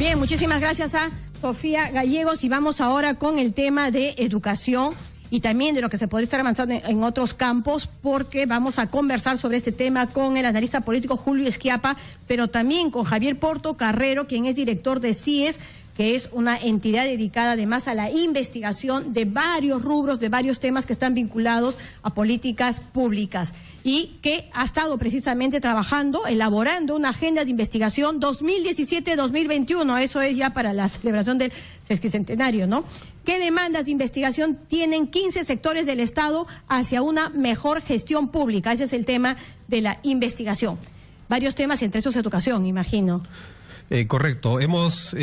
Bien, muchísimas gracias a Sofía Gallegos y vamos ahora con el tema de educación y también de lo que se podría estar avanzando en otros campos, porque vamos a conversar sobre este tema con el analista político Julio Schiappa, pero también con Javier Portocarrero, quien es director de CIES, que es una entidad dedicada además a la investigación de varios rubros, de varios temas que están vinculados a políticas públicas y que ha estado precisamente trabajando, elaborando una agenda de investigación 2017-2021, eso es ya para la celebración del sesquicentenario, ¿no? ¿Qué demandas de investigación tienen 15 sectores del Estado hacia una mejor gestión pública? Ese es el tema de la investigación. Varios temas, entre esos educación, imagino. Correcto. Hemos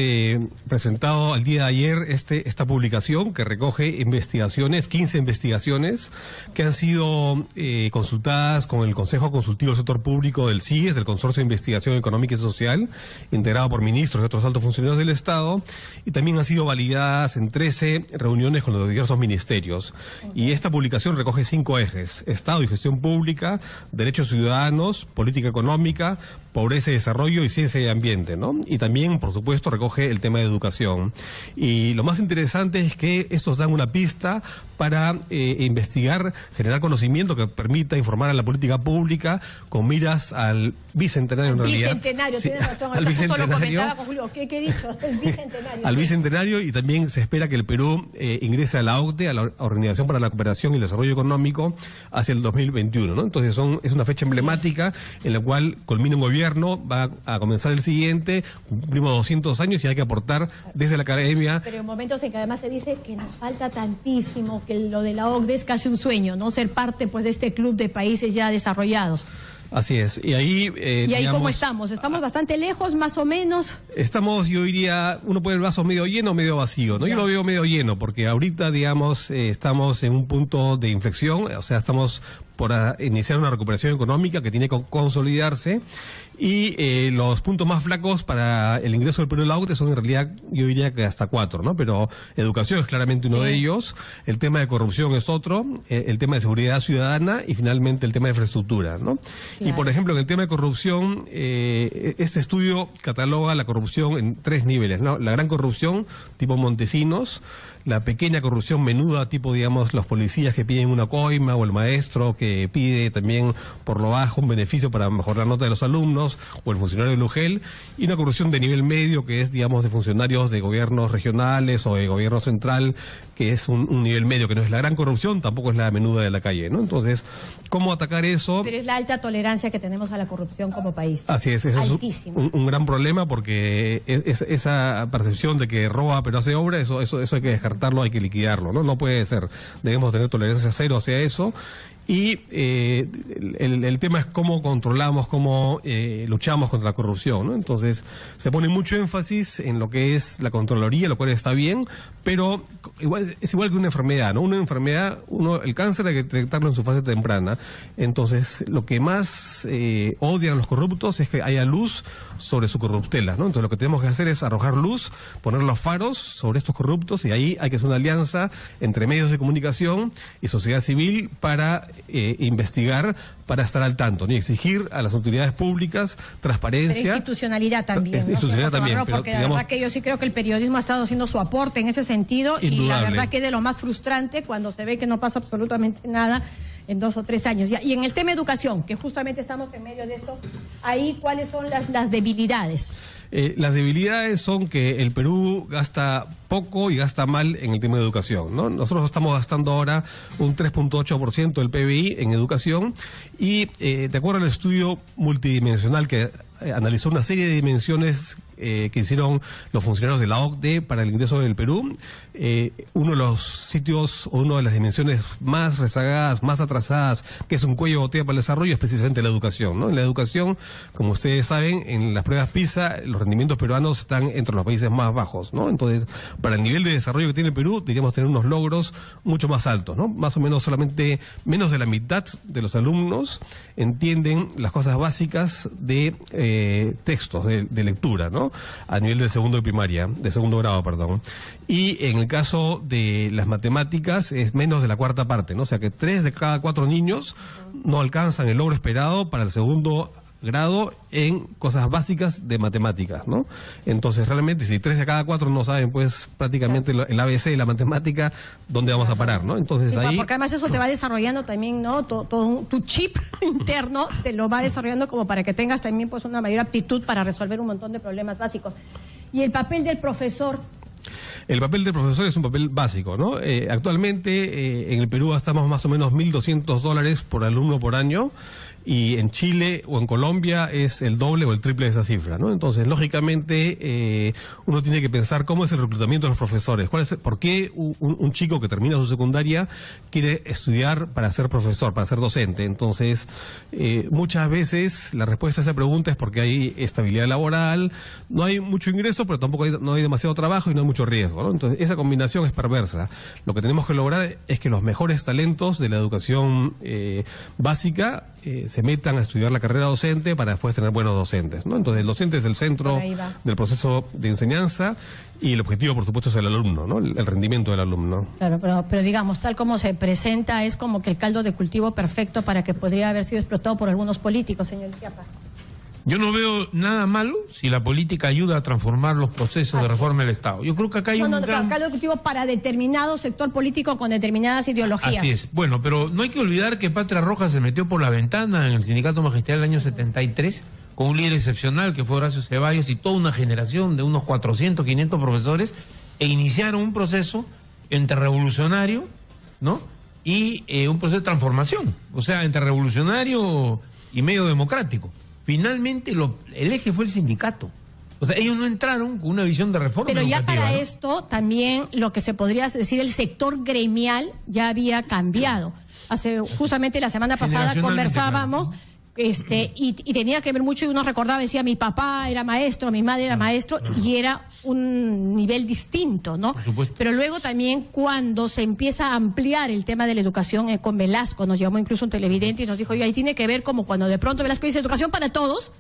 presentado al día de ayer esta publicación que recoge investigaciones, 15 investigaciones que han sido consultadas con el Consejo Consultivo del Sector Público del CIES, del Consorcio de Investigación Económica y Social, integrado por ministros y otros altos funcionarios del Estado, y también han sido validadas en 13 reuniones con los diversos ministerios. Y esta publicación recoge 5 ejes: Estado y gestión pública, derechos ciudadanos, política económica, pobreza y desarrollo y ciencia y ambiente, ¿no? Y también, por supuesto, recoge el tema de educación. Y lo más interesante es que estos dan una pista para investigar, generar conocimiento que permita informar a la política pública con miras al bicentenario, en realidad. Bicentenario, sí, tienes razón. Al bicentenario. Lo comentaba con Julio. ¿Qué dijo? El bicentenario. Al bicentenario, y también se espera que el Perú ingrese a la OCDE, a la Organización para la Cooperación y el Desarrollo Económico, hacia el 2021, ¿no? Entonces es una fecha emblemática en la cual culmina un gobierno, va a comenzar el siguiente, cumplimos 200 años y hay que aportar desde la academia. Pero en momentos en que además se dice que nos falta tantísimo, que lo de la OCDE es casi un sueño, ¿no? Ser parte pues de este club de países ya desarrollados. Así es. Y ahí, digamos, ¿cómo estamos? ¿Estamos bastante lejos, más o menos? Estamos, yo diría, uno puede ver el vaso medio lleno o medio vacío, ¿no? Yo lo veo medio lleno, porque ahorita, digamos, estamos en un punto de inflexión, o sea, estamos por iniciar una recuperación económica que tiene que consolidarse, y los puntos más flacos para el ingreso del Perú a la OCDE son en realidad, yo diría que hasta 4, ¿no? Pero educación es claramente uno de ellos, el tema de corrupción es otro, el tema de seguridad ciudadana y finalmente el tema de infraestructura, ¿no? Claro. Y por ejemplo, en el tema de corrupción, este estudio cataloga la corrupción en 3 niveles, ¿no? La gran corrupción, tipo Montesinos; la pequeña corrupción menuda, tipo, digamos, los policías que piden una coima, o el maestro que pide también por lo bajo un beneficio para mejorar la nota de los alumnos, o el funcionario del UGEL; y una corrupción de nivel medio, que es, digamos, de funcionarios de gobiernos regionales o de gobierno central, que es un nivel medio, que no es la gran corrupción, tampoco es la menuda de la calle, ¿no? Entonces, ¿cómo atacar eso? Pero es la alta tolerancia que tenemos a la corrupción como país. Así es, eso altísimo. Es un gran problema, porque esa percepción de que roba pero hace obra, eso hay que descartarlo, hay que liquidarlo, ¿no? No puede ser. Debemos tener tolerancia cero hacia eso. Y el tema es cómo controlamos, cómo luchamos contra la corrupción, ¿no? Entonces, se pone mucho énfasis en lo que es la Contraloría, lo cual está bien, pero es igual que una enfermedad, ¿no? Una enfermedad, el cáncer hay que detectarlo en su fase temprana. Entonces, lo que más odian los corruptos es que haya luz sobre su corruptela, ¿no? Entonces, lo que tenemos que hacer es arrojar luz, poner los faros sobre estos corruptos, y ahí hay que hacer una alianza entre medios de comunicación y sociedad civil para investigar, para estar al tanto, ni exigir a las autoridades públicas transparencia. Pero institucionalidad también. Institucionalidad también. Pero, porque digamos, la verdad que yo sí creo que el periodismo ha estado haciendo su aporte en ese sentido, indudable. Y la verdad que es de lo más frustrante cuando se ve que no pasa absolutamente nada en 2 o 3 años. Y en el tema educación, que justamente estamos en medio de esto, ahí, ¿cuáles son las debilidades? Las debilidades son que el Perú gasta poco y gasta mal en el tema de educación, ¿no? Nosotros estamos gastando ahora un 3.8% del PBI en educación, y de acuerdo al estudio multidimensional que analizó una serie de dimensiones que hicieron los funcionarios de la OCDE para el ingreso del Perú, uno de los sitios, o una de las dimensiones más rezagadas, más atrasadas, que es un cuello de botella para el desarrollo, es precisamente la educación, ¿no? En la educación, como ustedes saben, en las pruebas PISA, los rendimientos peruanos están entre los países más bajos, ¿no? Entonces, para el nivel de desarrollo que tiene el Perú, deberíamos tener unos logros mucho más altos, ¿no? Más o menos solamente menos de la mitad de los alumnos entienden las cosas básicas de textos, de lectura, ¿no? A nivel de segundo grado, perdón. Y en el caso de las matemáticas es menos de la cuarta parte, ¿no? O sea que 3 de cada 4 niños no alcanzan el logro esperado para el segundo grado en cosas básicas de matemáticas, ¿no? Entonces, realmente, si 3 de cada 4 no saben, pues, prácticamente el ABC de la matemática, ¿dónde vamos a parar, no? Entonces, sí, ahí... porque además eso te va desarrollando también, ¿no? Todo tu chip interno te lo va desarrollando como para que tengas también, pues, una mayor aptitud para resolver un montón de problemas básicos. Y el papel del profesor... El papel del profesor es un papel básico, ¿no? Actualmente en el Perú gastamos más o menos $1.200 por alumno por año, y en Chile o en Colombia es el doble o el triple de esa cifra, ¿no? Entonces, lógicamente, uno tiene que pensar cómo es el reclutamiento de los profesores. ¿Por qué un chico que termina su secundaria quiere estudiar para ser profesor, para ser docente? Entonces, muchas veces la respuesta a esa pregunta es porque hay estabilidad laboral, no hay mucho ingreso, pero tampoco no hay demasiado trabajo y no hay mucho riesgo, ¿no? Entonces, esa combinación es perversa. Lo que tenemos que lograr es que los mejores talentos de la educación básica se metan a estudiar la carrera docente para después tener buenos docentes, ¿no? Entonces, el docente es el centro del proceso de enseñanza y el objetivo, por supuesto, es el alumno, ¿no? El rendimiento del alumno. Claro, pero digamos, tal como se presenta, es como que el caldo de cultivo perfecto para que podría haber sido explotado por algunos políticos, señor Chiapa. Yo no veo nada malo si la política ayuda a transformar los procesos de reforma del Estado. Yo creo que acá hay caldo de cultivo para determinado sector político con determinadas ideologías. Así es. Bueno, pero no hay que olvidar que Patria Roja se metió por la ventana en el Sindicato Magisterial del año 73 con un líder excepcional que fue Horacio Ceballos y toda una generación de unos 400, 500 profesores, e iniciaron un proceso entre revolucionario, ¿no? Y un proceso de transformación, o sea, entre revolucionario y medio democrático. Finalmente el eje fue el sindicato. O sea, ellos no entraron con una visión de reforma Pero ya educativa, para ¿no? esto también lo que se podría decir, el sector gremial ya había cambiado. Justamente la semana pasada conversábamos, y tenía que ver mucho, y uno recordaba, decía, mi papá era maestro, mi madre era maestro, y era un nivel distinto, ¿no? Por supuesto. Pero luego también cuando se empieza a ampliar el tema de la educación con Velasco, nos llamó incluso un televidente y nos dijo, oye, ahí tiene que ver como cuando de pronto Velasco dice educación para todos,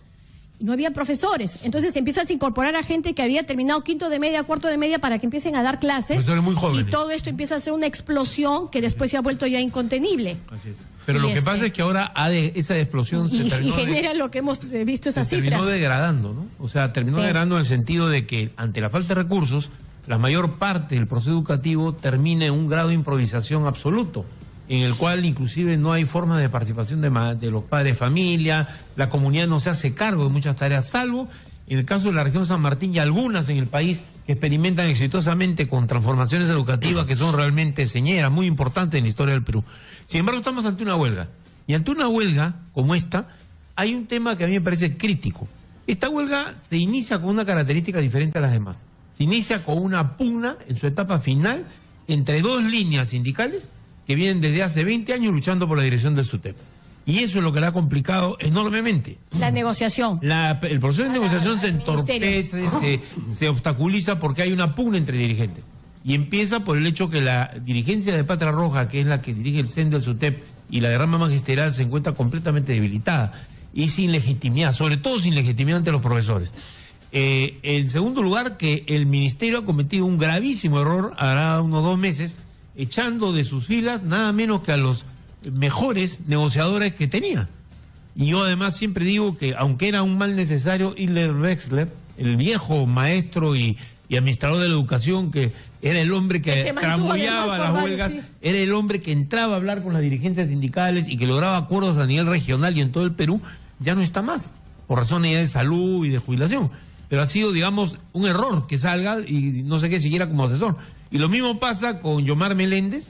y no había profesores. Entonces empiezas a incorporar a gente que había terminado quinto de media, cuarto de media, para que empiecen a dar clases. Muy jóvenes. Y todo esto empieza a ser una explosión que después se ha vuelto ya incontenible. Así es. Pero lo que pasa es que ahora esa explosión se terminó genera lo que hemos visto, esas cifras. terminó degradando, ¿no? O sea, terminó degradando en el sentido de que ante la falta de recursos, la mayor parte del proceso educativo termina en un grado de improvisación absoluto, en el cual inclusive no hay forma de participación de los padres de familia, la comunidad no se hace cargo de muchas tareas, salvo en el caso de la región San Martín y algunas en el país que experimentan exitosamente con transformaciones educativas que son realmente señeras, muy importantes en la historia del Perú. Sin embargo, estamos ante una huelga. Y ante una huelga como esta, hay un tema que a mí me parece crítico. Esta huelga se inicia con una característica diferente a las demás. Se inicia con una pugna en su etapa final entre dos líneas sindicales que vienen desde hace 20 años luchando por la dirección del SUTEP. Y eso es lo que le ha complicado enormemente. La negociación. El proceso de negociación se entorpece, se obstaculiza porque hay una pugna entre dirigentes. Y empieza por el hecho que la dirigencia de Patria Roja, que es la que dirige el CEN del SUTEP, y la de rama magisterial se encuentra completamente debilitada y sin legitimidad, sobre todo sin legitimidad ante los profesores. En segundo lugar, que el ministerio ha cometido un gravísimo error, hará unos 2 meses, echando de sus filas nada menos que a los mejores negociadores que tenía. Y yo además siempre digo que, aunque era un mal necesario, Hitler Wexler, el viejo maestro y administrador de la educación, que era el hombre que tramoyaba las huelgas, era el hombre que entraba a hablar con las dirigencias sindicales y que lograba acuerdos a nivel regional y en todo el Perú, ya no está más, por razones ya de salud y de jubilación. Pero ha sido, digamos, un error que salga y no sé qué, siquiera como asesor. Y lo mismo pasa con Yomar Meléndez,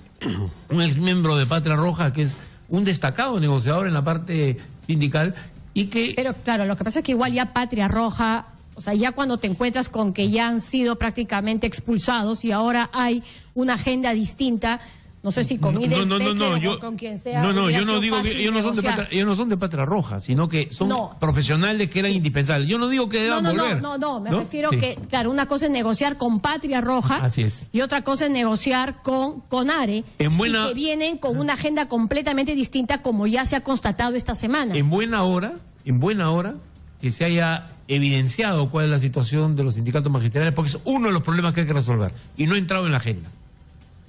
un ex miembro de Patria Roja, que es un destacado negociador en la parte sindical y que... Pero claro, lo que pasa es que igual ya Patria Roja, o sea, ya cuando te encuentras con que ya han sido prácticamente expulsados y ahora hay una agenda distinta, no sé si con Ides o con quien sea. Yo no digo que ellos no son de Patria Roja, sino que son profesionales que eran indispensables. Yo no digo que deban volver. Me refiero que, claro, una cosa es negociar con Patria Roja. Así es. Y otra cosa es negociar con CONARE, y que vienen con una agenda completamente distinta, como ya se ha constatado esta semana. En buena hora que se haya evidenciado cuál es la situación de los sindicatos magisteriales, porque es uno de los problemas que hay que resolver y no ha entrado en la agenda.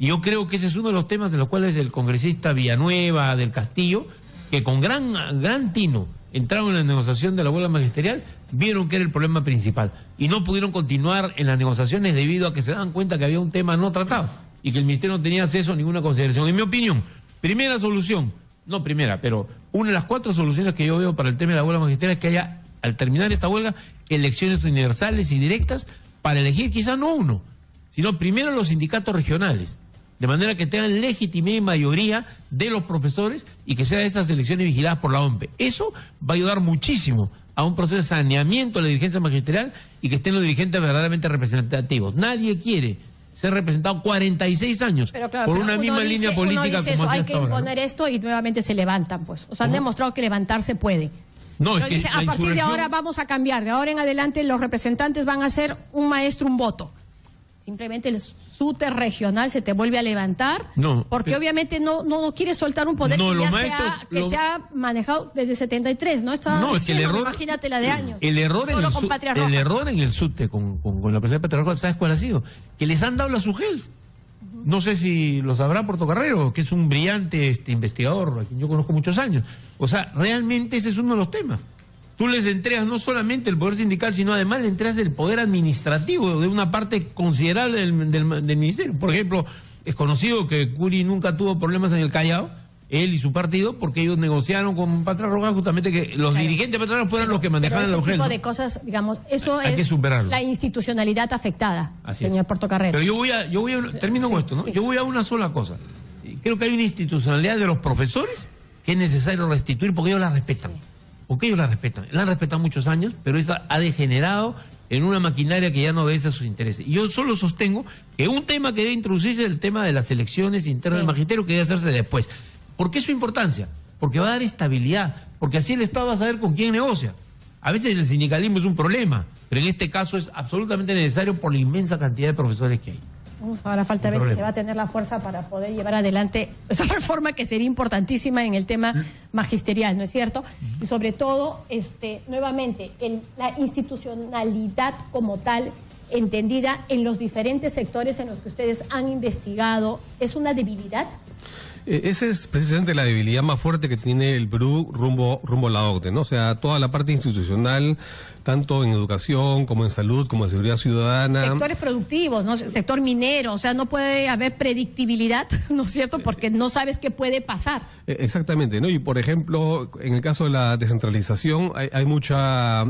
Y yo creo que ese es uno de los temas de los cuales el congresista Villanueva del Castillo que con gran tino entraron en la negociación de la huelga magisterial, vieron que era el problema principal y no pudieron continuar en las negociaciones debido a que se daban cuenta que había un tema no tratado y que el Ministerio no tenía acceso a ninguna consideración. En mi opinión, primera solución, no primera, pero una de las 4 soluciones que yo veo para el tema de la huelga magisterial es que haya, al terminar esta huelga, elecciones universales y directas para elegir quizá no uno, sino primero los sindicatos regionales, de manera que tengan legitimidad y mayoría de los profesores y que sean esas elecciones vigiladas por la OMPE. Eso va a ayudar muchísimo a un proceso de saneamiento de la dirigencia magisterial y que estén los dirigentes verdaderamente representativos. Nadie quiere ser representado 46 años por una misma línea política como eso, hay que imponer esto y nuevamente se levantan, pues. O sea, han demostrado que levantarse puede. No, es que dice, a partir de ahora vamos a cambiar, de ahora en adelante los representantes van a ser un maestro, un voto. Simplemente el SUTE regional se te vuelve a levantar, porque obviamente no quieres soltar un poder que se ha manejado desde 73, ¿no? Es que el error, imagínate la de años. El error en el SUTE con la presencia de Patria Roja, ¿sabes cuál ha sido? Que les han dado la SUGEL. No sé si lo sabrá Portocarrero, que es un brillante investigador, a quien yo conozco muchos años. O sea, realmente ese es uno de los temas. Tú les entregas no solamente el poder sindical, sino además le entregas el poder administrativo de una parte considerable del ministerio. Por ejemplo, es conocido que Curi nunca tuvo problemas en el Callao, él y su partido, porque ellos negociaron con Patria Roja justamente que los dirigentes de Patria Roja fueran los que manejaran la UGEL. Ese tipo de cosas, digamos, eso hay es que superarlo. La institucionalidad afectada, señor Portocarrero. Pero termino con esto, ¿no? Yo voy a una sola cosa. Creo que hay una institucionalidad de los profesores que es necesario restituir porque ellos la respetan. Porque ellos la respetan. La han respetado muchos años, pero esa ha degenerado en una maquinaria que ya no obedece a sus intereses. Y yo solo sostengo que un tema que debe introducirse es el tema de las elecciones internas del magisterio, que debe hacerse después. ¿Por qué su importancia? Porque va a dar estabilidad, porque así el Estado va a saber con quién negocia. A veces el sindicalismo es un problema, pero en este caso es absolutamente necesario por la inmensa cantidad de profesores que hay. Ahora falta ver si se va a tener la fuerza para poder llevar adelante esa reforma que sería importantísima en el tema magisterial, ¿no es cierto? Y sobre todo, nuevamente, la institucionalidad como tal, entendida en los diferentes sectores en los que ustedes han investigado, ¿es una debilidad? Esa es precisamente la debilidad más fuerte que tiene el Perú rumbo a la OCDE, ¿no? O sea, toda la parte institucional, tanto en educación como en salud, como en seguridad ciudadana. Sectores productivos, ¿no? Sector minero, o sea, no puede haber predictibilidad, ¿no es cierto? Porque no sabes qué puede pasar. Exactamente, ¿no? Y por ejemplo, en el caso de la descentralización, hay mucha...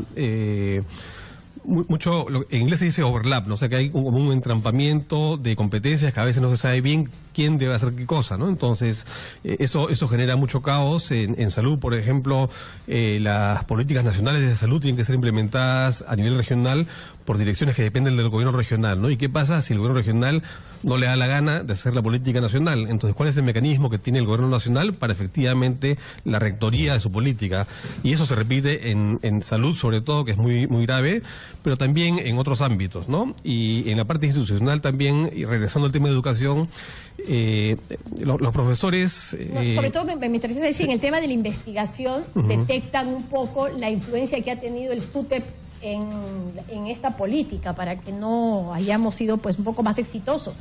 mucho, en inglés se dice overlap, ¿no? O sea que hay como un entrampamiento de competencias que a veces no se sabe bien quién debe hacer qué cosa, ¿no? Entonces, eso genera mucho caos. En salud, por ejemplo, las políticas nacionales de salud tienen que ser implementadas a nivel regional por direcciones que dependen del gobierno regional, ¿no? ¿Y qué pasa si el gobierno regional no le da la gana de hacer la política nacional? Entonces, ¿cuál es el mecanismo que tiene el gobierno nacional para efectivamente la rectoría de su política? Y eso se repite en salud, sobre todo, que es muy grave, pero también en otros ámbitos, ¿no? Y en la parte institucional también, y regresando al tema de educación, los profesores... sobre todo me interesa decir, en el tema de la investigación, detectan un poco la influencia que ha tenido el SUTEP en esta política para que no hayamos sido pues un poco más exitosos.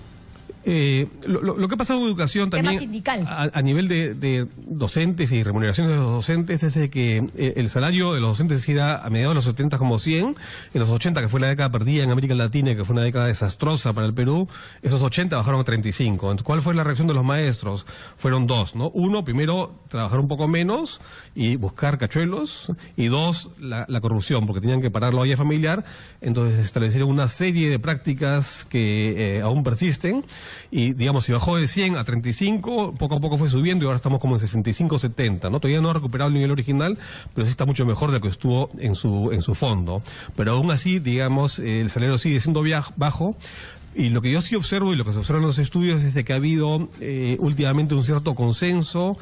Lo que ha pasado en educación también a nivel de docentes y remuneraciones de los docentes es de que el salario de los docentes era a mediados de los 70 como 100, en los 80, que fue la década perdida en América Latina y que fue una década desastrosa para el Perú, esos 80 bajaron a 35. Entonces, ¿cuál fue la reacción de los maestros? Fueron dos, ¿no? Uno, primero, trabajar un poco menos y buscar cachuelos, y dos, la corrupción, porque tenían que parar la olla familiar. Entonces establecieron una serie de prácticas que aún persisten. Y digamos, si bajó de 100 a 35, poco a poco fue subiendo y ahora estamos como en 65, 70, ¿no? Todavía no ha recuperado el nivel original, pero sí está mucho mejor de lo que estuvo en su fondo. Pero aún así, digamos, el salario sigue siendo bajo. Y lo que yo sí observo y lo que se observa en los estudios es de que ha habido últimamente un cierto consenso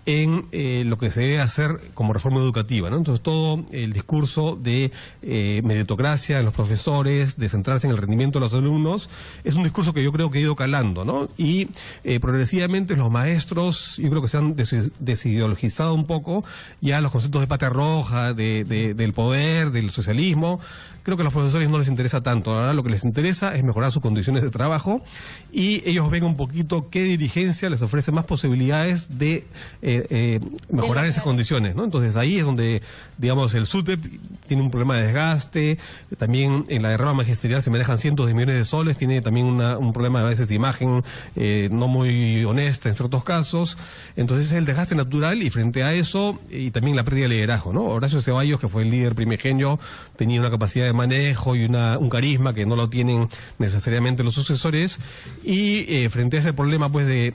en lo que se debe hacer como reforma educativa, ¿no? Entonces todo el discurso de meritocracia en los profesores, de centrarse en el rendimiento de los alumnos, es un discurso que yo creo que ha ido calando, ¿no? Y progresivamente los maestros, yo creo que se han desideologizado un poco ya los conceptos de Patria Roja, del poder, del socialismo. Creo que a los profesores no les interesa tanto. Ahora lo que les interesa es mejorar sus condiciones de trabajo y ellos ven un poquito qué dirigencia les ofrece más posibilidades de mejorar esas condiciones, ¿no? Entonces ahí es donde, digamos, el SUTEP tiene un problema de desgaste, también en la derrama magisterial se manejan cientos de millones de soles, tiene también un problema a veces de imagen no muy honesta en ciertos casos, entonces es el desgaste natural y frente a eso, y también la pérdida de liderazgo, ¿no? Horacio Ceballos, que fue el líder primigenio, tenía una capacidad de manejo y un carisma que no lo tienen necesariamente los sucesores, y frente a ese problema pues de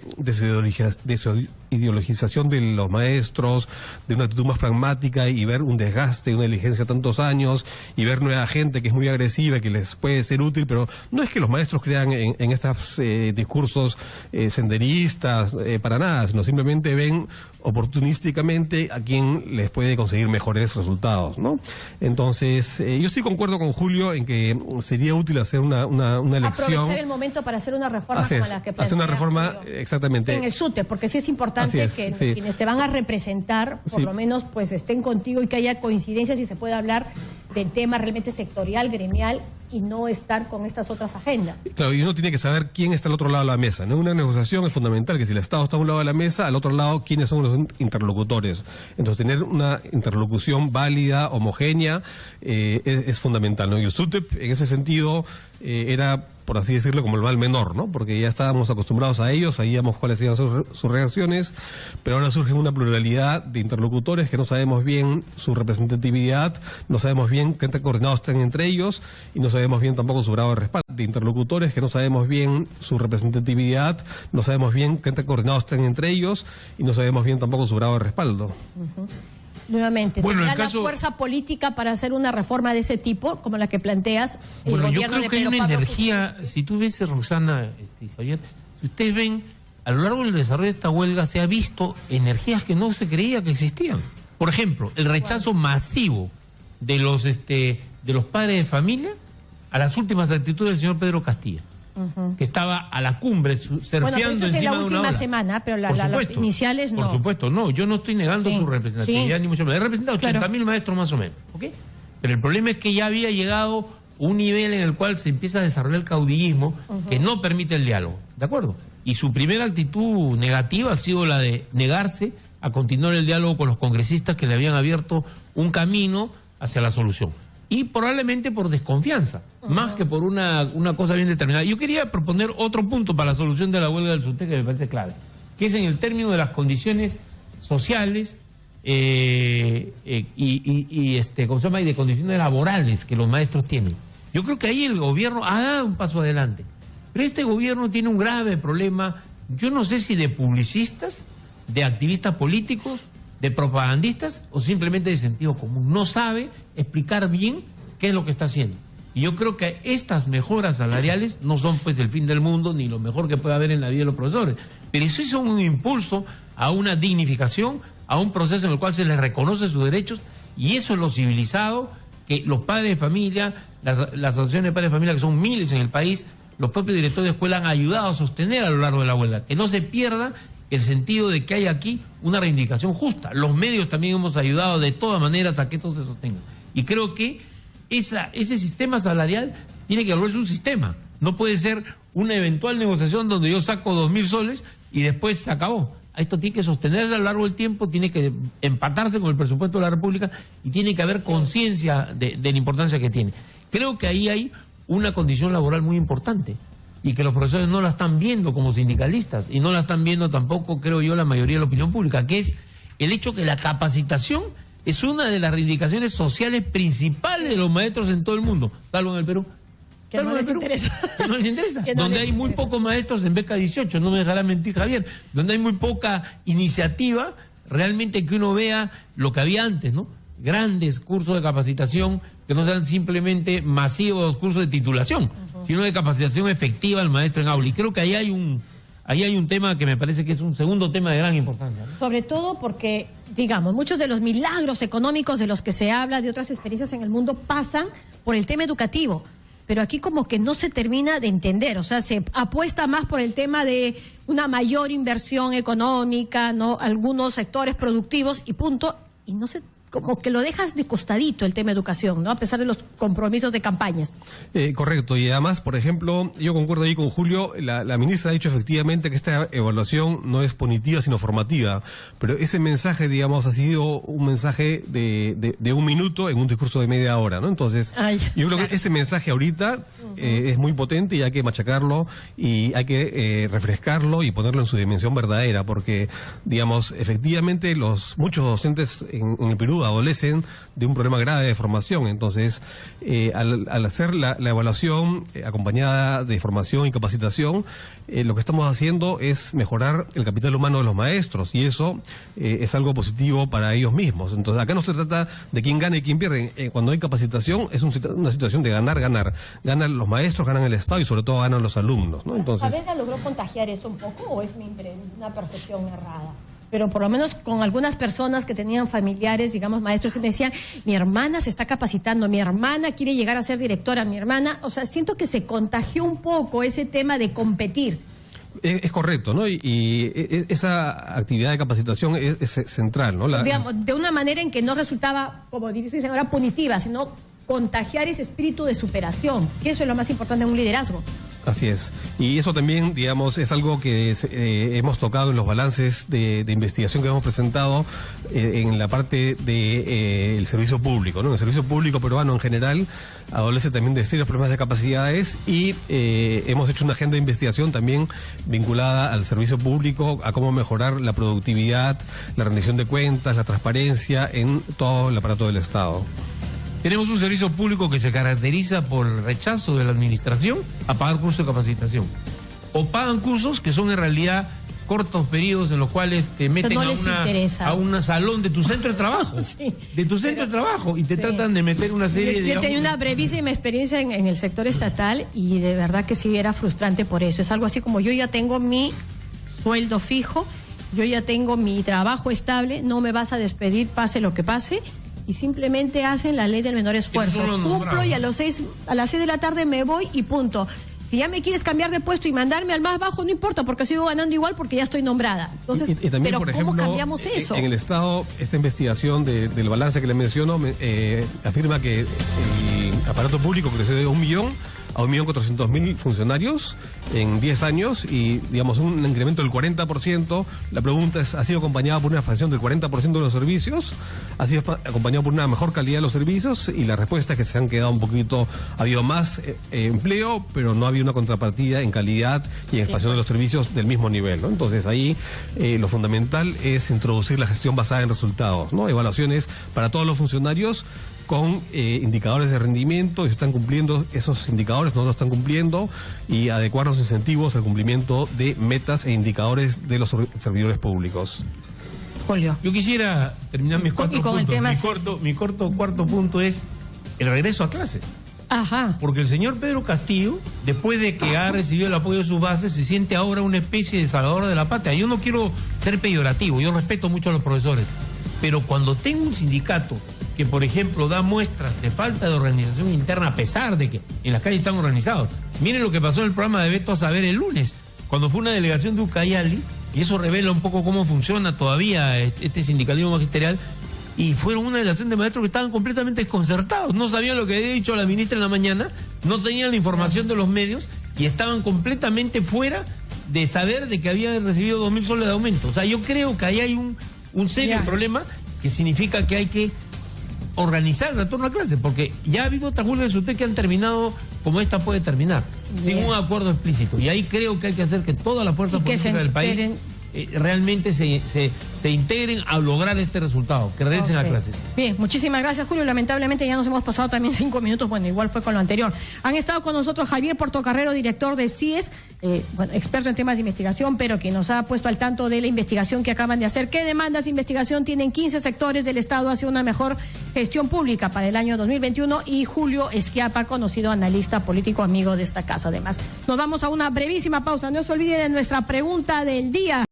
ideologización de los maestros, de una actitud más pragmática y ver un desgaste, una diligencia tantos años y ver nueva gente que es muy agresiva y que les puede ser útil, pero no es que los maestros crean en estos discursos senderistas para nada, sino simplemente ven oportunísticamente a quien les puede conseguir mejores resultados, ¿no? Entonces, yo sí concuerdo con Julio en que sería útil hacer una elección. Aprovechar el momento para hacer una reforma como la que plantea. Hacer una reforma, exactamente. En el SUTEP, porque sí es importante que quienes te van a representar, por lo menos, pues estén contigo y que haya coincidencias y se pueda hablar del tema realmente sectorial, gremial, y no estar con estas otras agendas. Claro, y uno tiene que saber quién está al otro lado de la mesa, ¿no? Una negociación es fundamental, que si el Estado está a un lado de la mesa, al otro lado, quiénes son los interlocutores. Entonces, tener una interlocución válida, homogénea, es fundamental, ¿no? Y el SUTEP, en ese sentido, era, por así decirlo, como el mal menor, ¿no? Porque ya estábamos acostumbrados a ellos, sabíamos cuáles eran sus reacciones, pero ahora surge una pluralidad de interlocutores que no sabemos bien su representatividad, no sabemos bien qué tan coordinados están entre ellos y no sabemos bien tampoco su grado de respaldo. De interlocutores que no sabemos bien su representatividad, no sabemos bien qué tan coordinados están entre ellos y no sabemos bien tampoco su grado de respaldo. Nuevamente, ¿tendrá la fuerza política para hacer una reforma de ese tipo, como la que planteas? Bueno, yo creo que hay una energía, si tú ves, Roxana, Javier, si ustedes ven, a lo largo del desarrollo de esta huelga se ha visto energías que no se creía que existían. Por ejemplo, el rechazo masivo de los padres de familia a las últimas actitudes del señor Pedro Castilla. Que estaba a la cumbre surfeando encima de una ola. La última semana, pero las iniciales no. Por supuesto, no. Yo no estoy negando su representatividad, ni mucho menos. He representado 80.000 maestros más o menos, ¿ok? Pero el problema es que ya había llegado un nivel en el cual se empieza a desarrollar el caudillismo que no permite el diálogo, ¿de acuerdo? Y su primera actitud negativa ha sido la de negarse a continuar el diálogo con los congresistas que le habían abierto un camino hacia la solución. Y probablemente por desconfianza, más que por una cosa bien determinada. Yo quería proponer otro punto para la solución de la huelga del SUTEP que me parece clave, que es en el término de las condiciones sociales y de condiciones laborales que los maestros tienen. Yo creo que ahí el gobierno ha dado un paso adelante, pero este gobierno tiene un grave problema, yo no sé si de publicistas, de activistas políticos, de propagandistas o simplemente de sentido común. No sabe explicar bien qué es lo que está haciendo. Y yo creo que estas mejoras salariales no son pues el fin del mundo ni lo mejor que puede haber en la vida de los profesores, pero sí son un impulso a una dignificación, a un proceso en el cual se les reconoce sus derechos, y eso es lo civilizado que los padres de familia, las asociaciones de padres de familia, que son miles en el país, los propios directores de escuela han ayudado a sostener a lo largo de la huelga, que no se pierda el sentido de que hay aquí una reivindicación justa. Los medios también hemos ayudado de todas maneras a que esto se sostenga. Y creo que ese sistema salarial tiene que volverse un sistema. No puede ser una eventual negociación donde yo saco 2.000 soles y después se acabó. Esto tiene que sostenerse a lo largo del tiempo, tiene que empatarse con el presupuesto de la República y tiene que haber conciencia de la importancia que tiene. Creo que ahí hay una condición laboral muy importante, y que los profesores no la están viendo como sindicalistas, y no la están viendo tampoco, creo yo, la mayoría de la opinión pública, que es el hecho que la capacitación es una de las reivindicaciones sociales principales de los maestros en todo el mundo, salvo en el Perú. Que no les interesa. Que no les interesa. Donde hay muy pocos maestros en beca 18, no me dejará mentir Javier, donde hay muy poca iniciativa, realmente que uno vea lo que había antes, ¿no? Grandes cursos de capacitación que no sean simplemente masivos cursos de titulación, sino de capacitación efectiva al maestro en aula. Y creo que ahí hay un tema que me parece que es un segundo tema de gran importancia, ¿no? Sobre todo porque, digamos, muchos de los milagros económicos de los que se habla, de otras experiencias en el mundo, pasan por el tema educativo. Pero aquí como que no se termina de entender, o sea, se apuesta más por el tema de una mayor inversión económica, ¿no? Algunos sectores productivos y punto, y no se como que lo dejas de costadito el tema educación, ¿no? A pesar de los compromisos de campañas. Correcto, y además, por ejemplo, yo concuerdo ahí con Julio, la ministra ha dicho efectivamente que esta evaluación no es punitiva sino formativa, pero ese mensaje, digamos, ha sido un mensaje de un minuto en un discurso de media hora, ¿no? Entonces, yo creo que ese mensaje ahorita es muy potente y hay que machacarlo y hay que refrescarlo y ponerlo en su dimensión verdadera, porque, digamos, efectivamente muchos docentes en el Perú adolecen de un problema grave de formación. Entonces, al hacer la evaluación acompañada de formación y capacitación, lo que estamos haciendo es mejorar el capital humano de los maestros, y eso es algo positivo para ellos mismos. Entonces, acá no se trata de quién gana y quién pierde. Cuando hay capacitación es una situación de ganar. Ganan los maestros, ganan el Estado y sobre todo ganan los alumnos, ¿no? Entonces, ¿Saavedra logró contagiar esto un poco o es una percepción errada? Pero por lo menos con algunas personas que tenían familiares, digamos, maestros, que me decían, mi hermana se está capacitando, mi hermana quiere llegar a ser directora, mi hermana, o sea, siento que se contagió un poco ese tema de competir. Es correcto, ¿no? Y esa actividad de capacitación es central, ¿no? Digamos, de una manera en que no resultaba, como dice ahora, punitiva, sino contagiar ese espíritu de superación, que eso es lo más importante en un liderazgo. Así es. Y eso también, digamos, es algo que hemos tocado en los balances de investigación que hemos presentado en la parte del servicio público, ¿no? El servicio público peruano en general adolece también de serios problemas de capacidades y hemos hecho una agenda de investigación también vinculada al servicio público, a cómo mejorar la productividad, la rendición de cuentas, la transparencia en todo el aparato del Estado. Tenemos un servicio público que se caracteriza por el rechazo de la administración a pagar cursos de capacitación. O pagan cursos que son en realidad cortos periodos en los cuales te meten a un salón de tu centro de trabajo. Sí, de tu centro de trabajo y te tratan de meter una serie de... Yo tenía una brevísima experiencia en el sector estatal y de verdad que sí era frustrante por eso. Es algo así como yo ya tengo mi sueldo fijo, yo ya tengo mi trabajo estable, no me vas a despedir pase lo que pase. Y simplemente hacen la ley del menor esfuerzo. Cumplo y a las 6 de la tarde me voy y punto. Si ya me quieres cambiar de puesto y mandarme al más bajo, no importa, porque sigo ganando igual porque ya estoy nombrada. Entonces, y también, pero por ¿cómo ejemplo, cambiamos eso? En el Estado, esta investigación del balance que le menciono afirma que el aparato público creció de 1 millón a 1.400.000 funcionarios en 10 años y, digamos, un incremento del 40%. La pregunta es, ¿ha sido acompañada por una facción del 40% de los servicios? ¿Ha sido acompañado por una mejor calidad de los servicios? Y la respuesta es que se han quedado un poquito, ha habido más empleo, pero no ha habido una contrapartida en calidad y en expansión de los servicios del mismo nivel, ¿no? Entonces ahí lo fundamental es introducir la gestión basada en resultados, ¿no? Evaluaciones para todos los funcionarios con indicadores de rendimiento, y se están cumpliendo esos indicadores, no lo están cumpliendo, y adecuar los incentivos al cumplimiento de metas e indicadores de los servidores públicos. Julio. Yo quisiera terminar mis 4 puntos. Mi corto cuarto punto es el regreso a clases. Ajá. Porque el señor Pedro Castillo, después de que ha recibido el apoyo de sus bases, se siente ahora una especie de salvador de la patria. Yo no quiero ser peyorativo, yo respeto mucho a los profesores, pero cuando tengo un sindicato que, por ejemplo, da muestras de falta de organización interna, a pesar de que en las calles están organizados. Miren lo que pasó en el programa de Beto a Saber el lunes, cuando fue una delegación de Ucayali, y eso revela un poco cómo funciona todavía este sindicalismo magisterial, y fueron una delegación de maestros que estaban completamente desconcertados, no sabían lo que había dicho la ministra en la mañana, no tenían la información de los medios, y estaban completamente fuera de saber de que habían recibido 2.000 soles de aumento. O sea, yo creo que ahí hay un serio problema, que significa que hay que organizar el retorno a clase, porque ya ha habido otras huelgas de SUTEP que han terminado como esta puede terminar, sin un acuerdo explícito, y ahí creo que hay que hacer que todas las fuerzas políticas del país realmente se integren a lograr este resultado, que regresen a clases. Bien, muchísimas gracias, Julio. Lamentablemente ya nos hemos pasado también 5 minutos, bueno, igual fue con lo anterior. Han estado con nosotros Javier Portocarrero, director de CIES, experto en temas de investigación, pero que nos ha puesto al tanto de la investigación que acaban de hacer. ¿Qué demandas de investigación tienen 15 sectores del Estado hacia una mejor gestión pública para el año 2021? Y Julio Esquiapa, conocido analista político, amigo de esta casa además. Nos vamos a una brevísima pausa. No se olviden de nuestra pregunta del día.